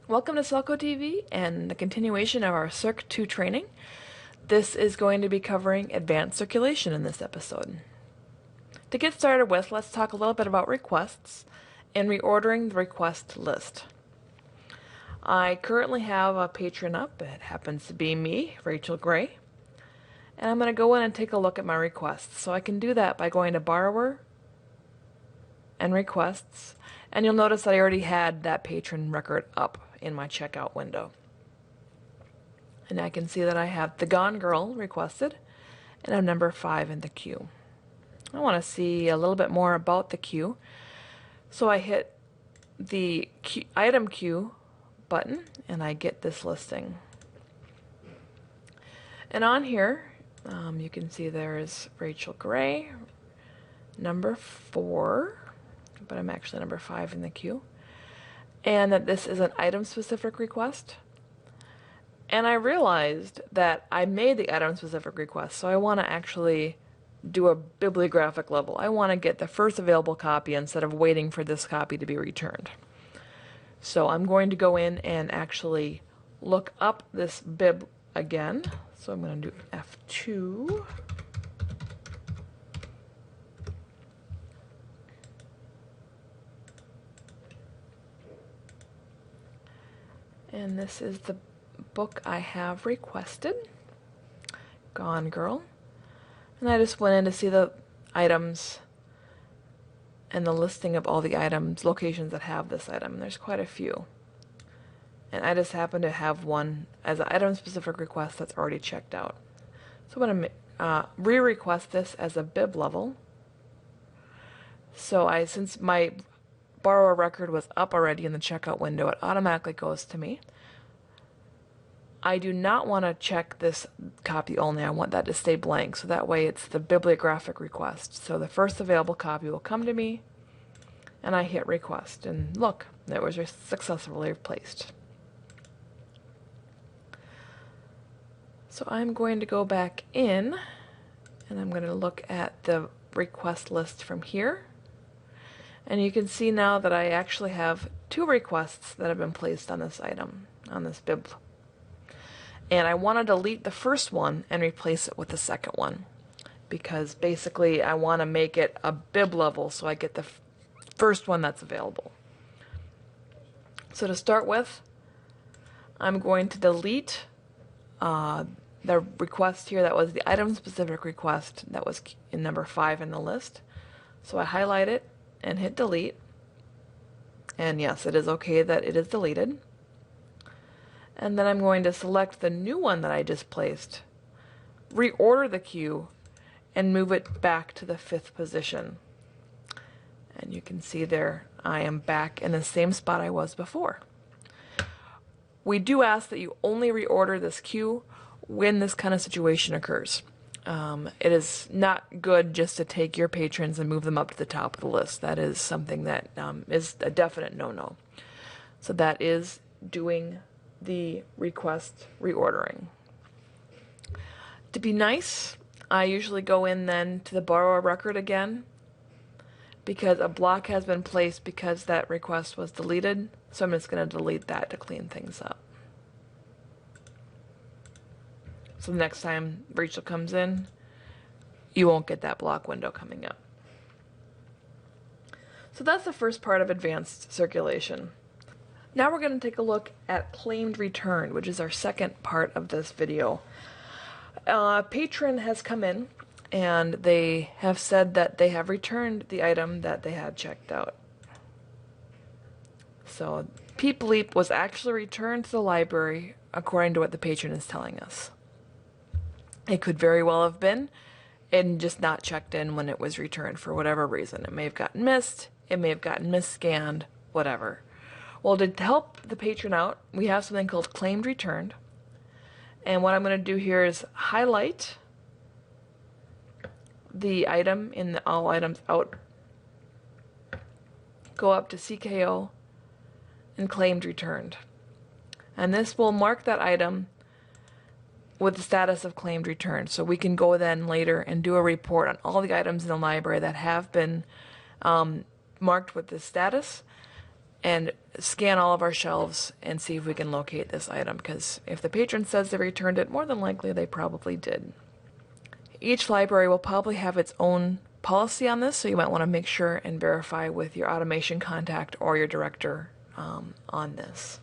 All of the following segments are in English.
Welcome to SELCOtv and the continuation of our Circ2 training. This is going to be covering advanced circulation in this episode. To get started with, let's talk a little bit about requests and reordering the request list. I currently have a patron up. It happens to be me, Rachel Gray. And I'm going to go in and take a look at my requests. So I can do that by going to Borrower and Requests. And you'll notice that I already had that patron record up in my checkout window. And I can see that I have the Gone Girl requested and I'm number 5 in the queue. I want to see a little bit more about the queue. So I hit the item queue button and I get this listing. And on here, you can see there is Rachel Gray, number 4, but I'm actually number 5 in the queue. And that this is an item-specific request. And I realized that I made the item-specific request, so I want to actually do a bibliographic level. I want to get the first available copy instead of waiting for this copy to be returned. So I'm going to go in and actually look up this bib again. So I'm going to do F2. And this is the book I have requested, Gone Girl. And I just went in to see the items and the listing of all the items, locations that have this item. And there's quite a few. And I just happen to have one as an item-specific request that's already checked out. So I'm going to re-request this as a bib level. So since my borrower record was up already in the checkout window, it automatically goes to me. I do not want to check this copy only. I want that to stay blank, so that way it's the bibliographic request. So the first available copy will come to me, and I hit request, and look, it was successfully replaced. So I'm going to go back in, and I'm going to look at the request list from here. And you can see now that I actually have 2 requests that have been placed on this item, on this bib. And I want to delete the first one and replace it with the second one, because basically I want to make it a bib level so I get the first one that's available. So to start with, I'm going to delete the request here that was the item-specific request that was in number 5 in the list. So I highlight it and hit delete, and yes, it is okay that it is deleted. And then I'm going to select the new one that I just placed, reorder the queue, and move it back to the 5th position. And you can see there I am back in the same spot I was before. We do ask that you only reorder this queue when this kind of situation occurs. It is not good just to take your patrons and move them up to the top of the list. That is something that is a definite no-no. So that is doing the request reordering. To be nice, I usually go in then to the borrower record again, because a block has been placed because that request was deleted. So I'm just going to delete that to clean things up. So the next time Rachel comes in, you won't get that block window coming up. So that's the first part of advanced circulation. Now we're going to take a look at claimed returned, which is our second part of this video. A patron has come in and they have said that they have returned the item that they had checked out. So Peep Bleep was actually returned to the library according to what the patron is telling us. It could very well have been and just not checked in when it was returned for whatever reason. It may have gotten missed, it may have gotten misscanned, whatever. Well, to help the patron out, we have something called claimed returned. And what I'm going to do here is highlight the item in the all items out, go up to CKO and claimed returned. And this will mark that item with the status of claimed returned. So we can go then later and do a report on all the items in the library that have been marked with this status, and scan all of our shelves and see if we can locate this item, because if the patron says they returned it, more than likely they probably did. Each library will probably have its own policy on this, so you might want to make sure and verify with your automation contact or your director on this.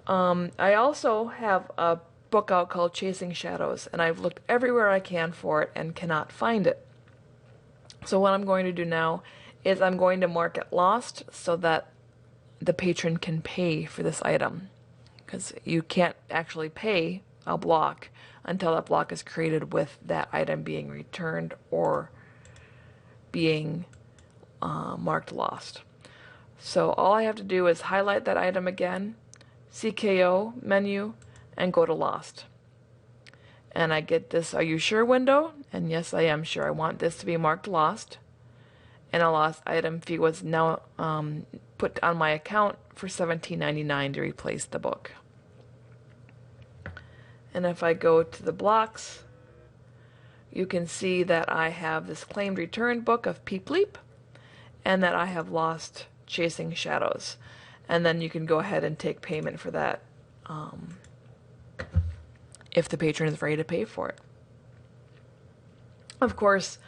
I also have a book out called Chasing Shadows, and I've looked everywhere I can for it and cannot find it. So what I'm going to do now is I'm going to mark it lost so that the patron can pay for this item, because you can't actually pay a block until that block is created with that item being returned or being marked lost. So all I have to do is highlight that item again, CKO menu, and go to lost. And I get this "Are you sure?" window, and yes, I am sure. I want this to be marked lost, and a lost item fee was now put on my account for $17.99 to replace the book. And if I go to the blocks, you can see that I have this claimed returned book of Peep Leap, and that I have lost Chasing Shadows. And then you can go ahead and take payment for that if the patron is ready to pay for it. Of course,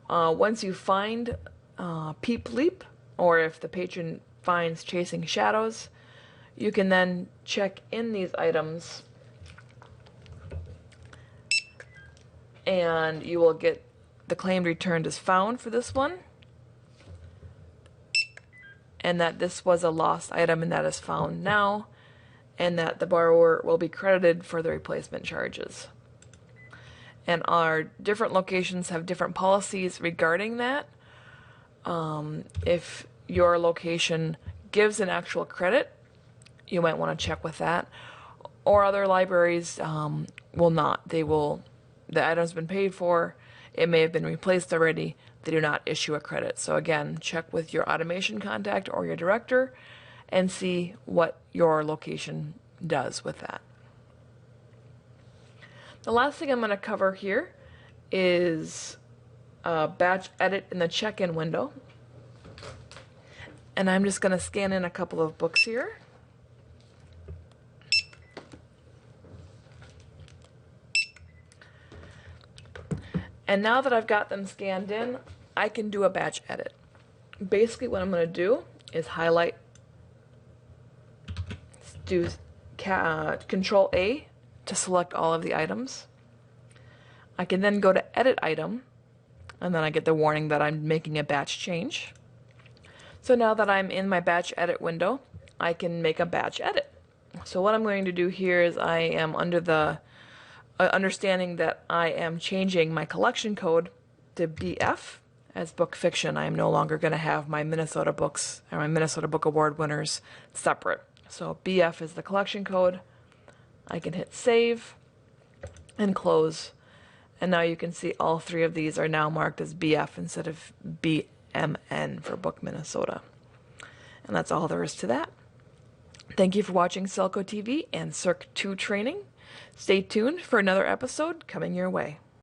once you find Peep Leap, or if the patron finds Chasing Shadows, you can then check in these items and you will get the claimed returned as found for this one, and that this was a lost item and that is found now, and that the borrower will be credited for the replacement charges. And our different locations have different policies regarding that. If your location gives an actual credit, you might want to check with that. Or other libraries will not. The item's been paid for, it may have been replaced already, they do not issue a credit. So again, check with your automation contact or your director and see what your location does with that. The last thing I'm going to cover here is batch edit in the check-in window. And I'm just going to scan in a couple of books here. And now that I've got them scanned in, I can do a batch edit. Basically what I'm going to do is highlight, do Control A to select all of the items. I can then go to Edit Item, and then I get the warning that I'm making a batch change. So now that I'm in my batch edit window, I can make a batch edit. So what I'm going to do here is I am under the understanding that I am changing my collection code to BF as book fiction. I am no longer going to have my Minnesota books or my Minnesota Book Award winners separate. So BF is the collection code. I can hit save and close. And now you can see all three of these are now marked as BF instead of BMN for Book Minnesota. And that's all there is to that. Thank you for watching SELCOtv and Circ 2 training. Stay tuned for another episode coming your way.